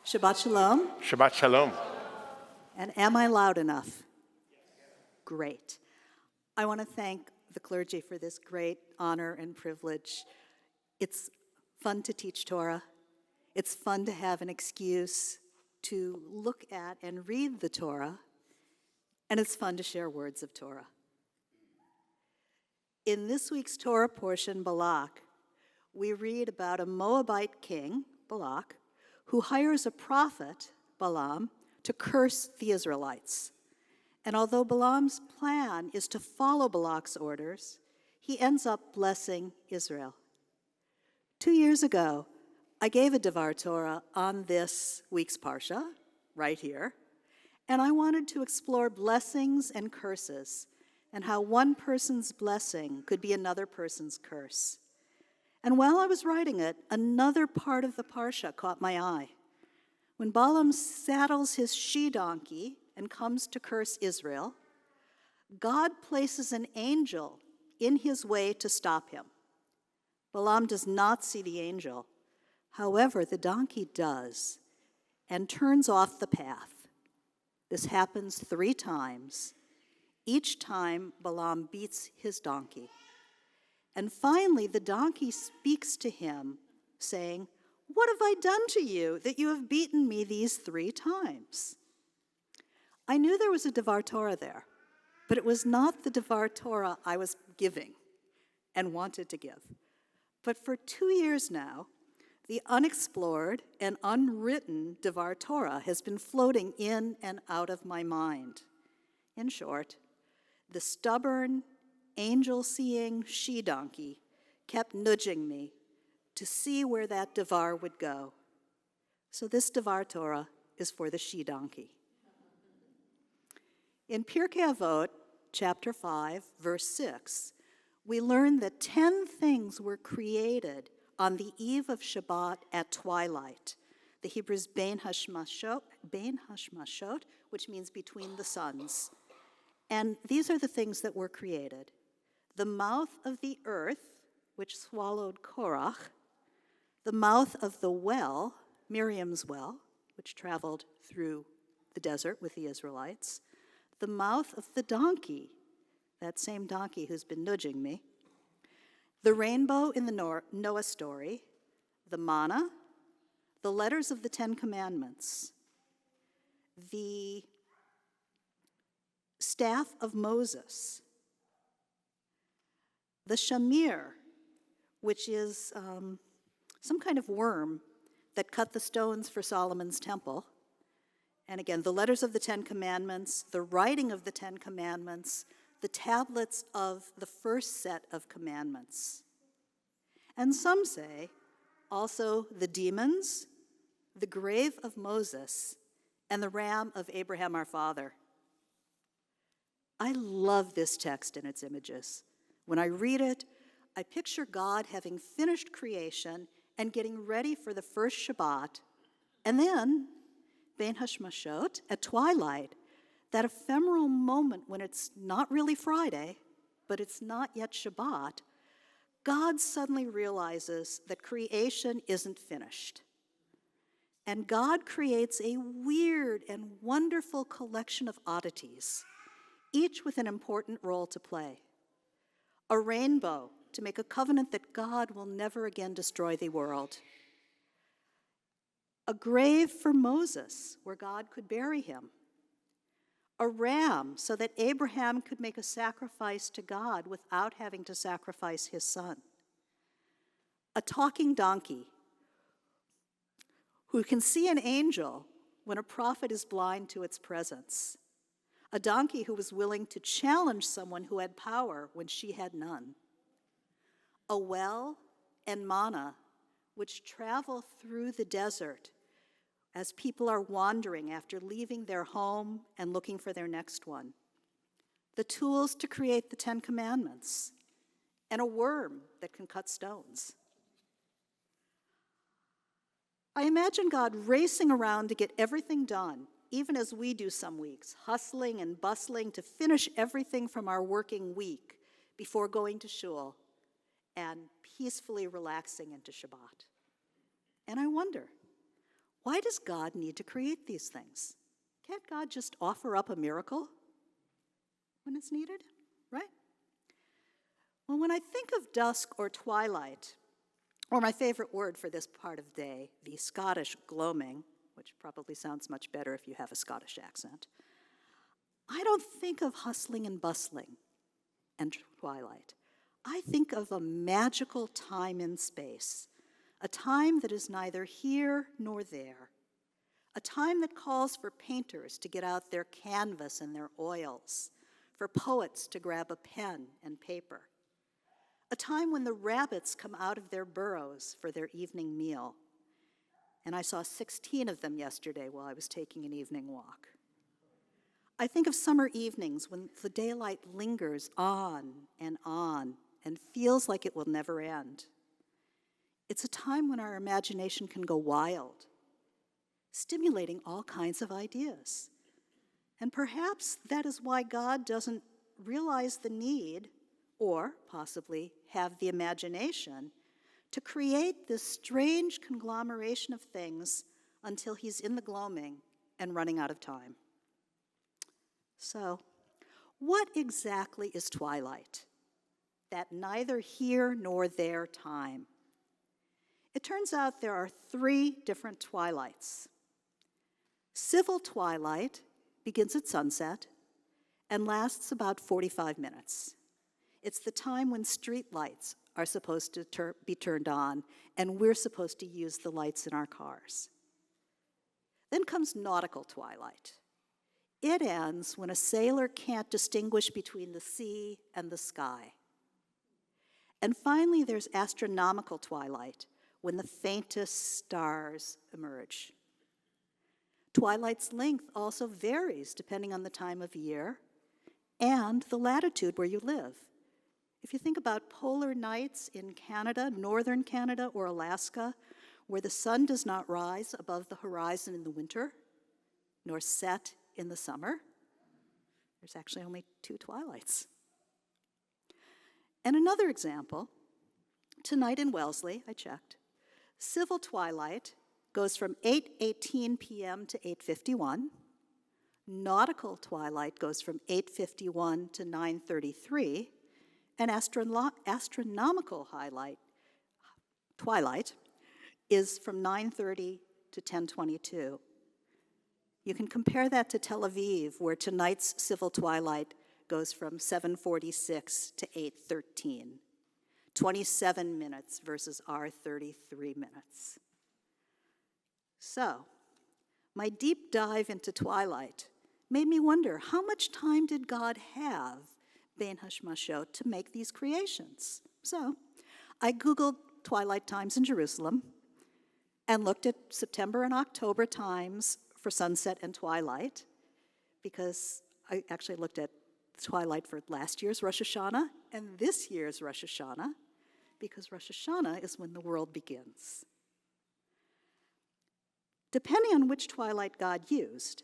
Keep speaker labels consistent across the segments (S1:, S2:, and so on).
S1: Shabbat Shalom.
S2: Shabbat Shalom.
S1: And am I loud enough? Great. I want to thank the clergy for this great honor and privilege. It's fun to teach Torah. It's fun to have an excuse to look at and read the Torah. And it's fun to share words of Torah. In this week's Torah portion, Balak, we read about a Moabite king, Balak, who hires a prophet, Balaam, to curse the Israelites. And although Balaam's plan is to follow Balak's orders, he ends up blessing Israel. 2 years ago, I gave a Devar Torah on this week's Parsha, right here, and I wanted to explore blessings and curses and how one person's blessing could be another person's curse. And while I was writing it, another part of the Parsha caught my eye. When Balaam saddles his she-donkey and comes to curse Israel, God places an angel in his way to stop him. Balaam does not see the angel. However, the donkey does and turns off the path. This happens 3 times. Each time, Balaam beats his donkey. And finally, the donkey speaks to him, saying, "What have I done to you that you have beaten me these 3 times?" I knew there was a Devar Torah there, but it was not the Devar Torah I was giving and wanted to give. But for 2 years now, the unexplored and unwritten Devar Torah has been floating in and out of my mind. In short, the stubborn, angel-seeing she-donkey kept nudging me to see where that Devar would go. So this Devar Torah is for the she-donkey. In Pirkei Avot, chapter 5, verse 6, we learn that 10 things were created on the eve of Shabbat at twilight. The Hebrew is Bein Hashmashot, which means between the suns. And these are the things that were created: the mouth of the earth, which swallowed Korach, the mouth of the well, Miriam's well, which traveled through the desert with the Israelites, the mouth of the donkey, that same donkey who's been nudging me, the rainbow in the Noah story, the manna, the letters of the 10 Commandments, the staff of Moses, the shamir, which is some kind of worm that cut the stones for Solomon's temple, and again, the letters of the 10 Commandments, the writing of the 10 Commandments, the tablets of the first set of commandments. And some say also the demons, the grave of Moses, and the ram of Abraham our father. I love this text and its images. When I read it, I picture God having finished creation and getting ready for the first Shabbat, and then, Bein Hashmashot, at twilight, that ephemeral moment when it's not really Friday, but it's not yet Shabbat, God suddenly realizes that creation isn't finished. And God creates a weird and wonderful collection of oddities, each with an important role to play. A rainbow to make a covenant that God will never again destroy the world. A grave for Moses where God could bury him. A ram so that Abraham could make a sacrifice to God without having to sacrifice his son. A talking donkey who can see an angel when a prophet is blind to its presence. A donkey who was willing to challenge someone who had power when she had none. A well and manna which travel through the desert as people are wandering after leaving their home and looking for their next one. The tools to create the 10 Commandments, and a worm that can cut stones. I imagine God racing around to get everything done, even as we do some weeks, hustling and bustling to finish everything from our working week before going to shul and peacefully relaxing into Shabbat. And I wonder, Why does God need to create these things? Can't God just offer up a miracle when it's needed, right? Well, when I think of dusk or twilight, or my favorite word for this part of day, the Scottish gloaming, which probably sounds much better if you have a Scottish accent, I don't think of hustling and bustling and twilight. I think of a magical time in space, a time that is neither here nor there, a time that calls for painters to get out their canvas and their oils, for poets to grab a pen and paper, a time when the rabbits come out of their burrows for their evening meal. And I saw 16 of them yesterday while I was taking an evening walk. I think of summer evenings when the daylight lingers on and feels like it will never end. It's a time when our imagination can go wild, stimulating all kinds of ideas. And perhaps that is why God doesn't realize the need, or possibly have the imagination, to create this strange conglomeration of things until he's in the gloaming and running out of time. So, what exactly is twilight? That neither here nor there time. It turns out there are 3 different twilights. Civil twilight begins at sunset and lasts about 45 minutes. It's the time when street lights are supposed to be turned on, and we're supposed to use the lights in our cars. Then comes nautical twilight. It ends when a sailor can't distinguish between the sea and the sky. And finally, there's astronomical twilight, when the faintest stars emerge. Twilight's length also varies depending on the time of year and the latitude where you live. If you think about polar nights in Canada, northern Canada or Alaska, where the sun does not rise above the horizon in the winter, nor set in the summer, there's actually only 2 twilights. And another example, tonight in Wellesley, I checked, civil twilight goes from 8:18 p.m. to 8:51. Nautical twilight goes from 8:51 to 9:33. And astronomical twilight is from 9:30 to 10:22. You can compare that to Tel Aviv, where tonight's civil twilight goes from 7:46 to 8:13. 27 minutes versus our 33 minutes. So, my deep dive into twilight made me wonder, how much time did God have, Ben Hashmashot, to make these creations? So, I Googled twilight times in Jerusalem and looked at September and October times for sunset and twilight, because I actually looked at twilight for last year's Rosh Hashanah and this year's Rosh Hashanah, because Rosh Hashanah is when the world begins. Depending on which twilight God used,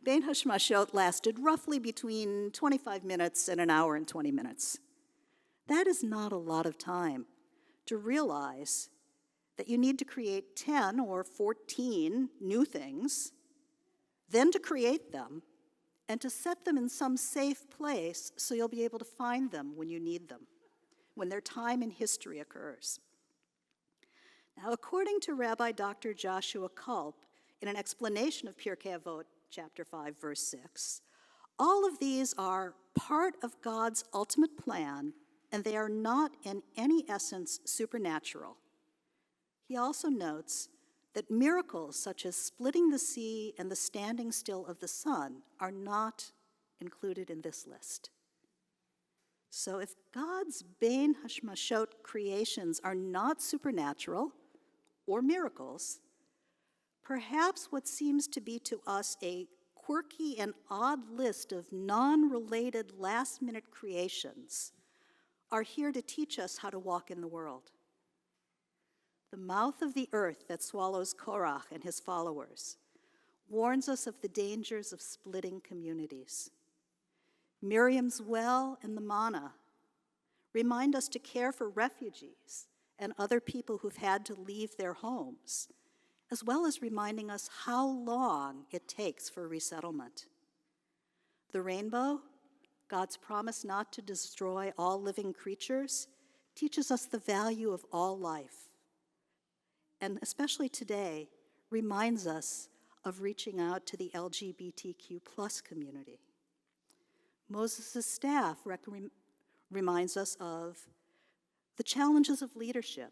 S1: Ben Hashmashot lasted roughly between 25 minutes and an hour and 20 minutes. That is not a lot of time to realize that you need to create 10 or 14 new things, then to create them, and to set them in some safe place so you'll be able to find them when you need them, when their time in history occurs. Now, according to Rabbi Dr. Joshua Kulp, in an explanation of Pirkei Avot, chapter 5, verse 6, all of these are part of God's ultimate plan, and they are not in any essence supernatural. He also notes that miracles such as splitting the sea and the standing still of the sun are not included in this list. So if God's Ben Hashmashot creations are not supernatural or miracles, perhaps what seems to be to us a quirky and odd list of non-related last-minute creations are here to teach us how to walk in the world. The mouth of the earth that swallows Korach and his followers warns us of the dangers of splitting communities. Miriam's well and the manna remind us to care for refugees and other people who've had to leave their homes as well as reminding us how long it takes for resettlement. The rainbow, God's promise not to destroy all living creatures, teaches us the value of all life, and especially today, reminds us of reaching out to the LGBTQ plus community. Moses' staff reminds us of the challenges of leadership,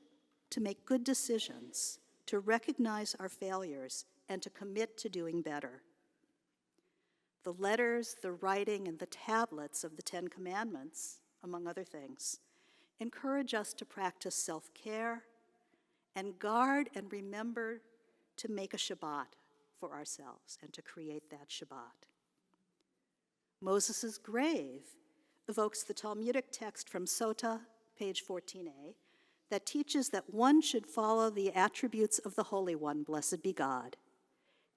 S1: to make good decisions, to recognize our failures, and to commit to doing better. The letters, the writing, and the tablets of the Ten Commandments, among other things, encourage us to practice self-care and guard and remember to make a Shabbat for ourselves and to create that Shabbat. Moses' grave evokes the Talmudic text from Sota, page 14a, that teaches that one should follow the attributes of the Holy One, blessed be God.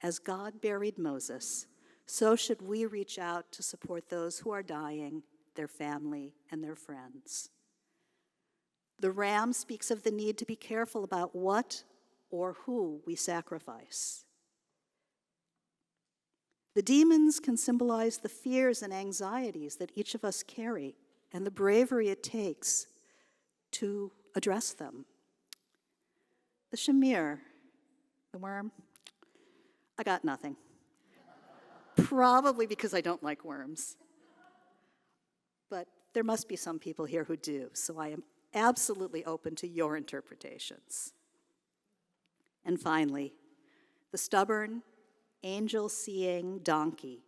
S1: As God buried Moses, so should we reach out to support those who are dying, their family, and their friends. The ram speaks of the need to be careful about what or who we sacrifice. The demons can symbolize the fears and anxieties that each of us carry and the bravery it takes to address them. The shamir, the worm, I got nothing. Probably because I don't like worms. But there must be some people here who do, so I am absolutely open to your interpretations. And finally, the stubborn, angel-seeing donkey,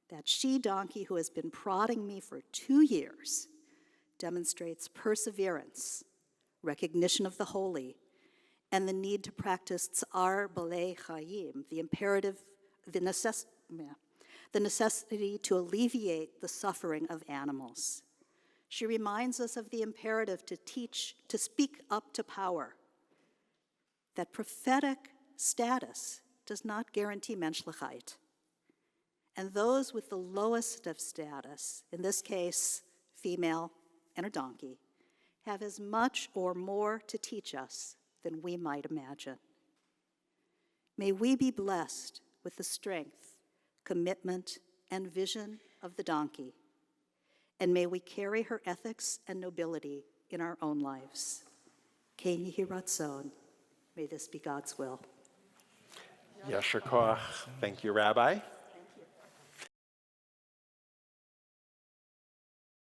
S1: that she-donkey who has been prodding me for 2 years, demonstrates perseverance, recognition of the holy, and the need to practice tsar balei chayim, the necessity to alleviate the suffering of animals. She reminds us of the imperative to speak up to power, that prophetic status does not guarantee menschlichkeit. And those with the lowest of status, in this case, female and a donkey, have as much or more to teach us than we might imagine. May we be blessed with the strength, commitment, and vision of the donkey, and may we carry her ethics and nobility in our own lives. Ken Yehi Ratzon, may this be God's will.
S2: Yasher Koach. Thank you, Rabbi.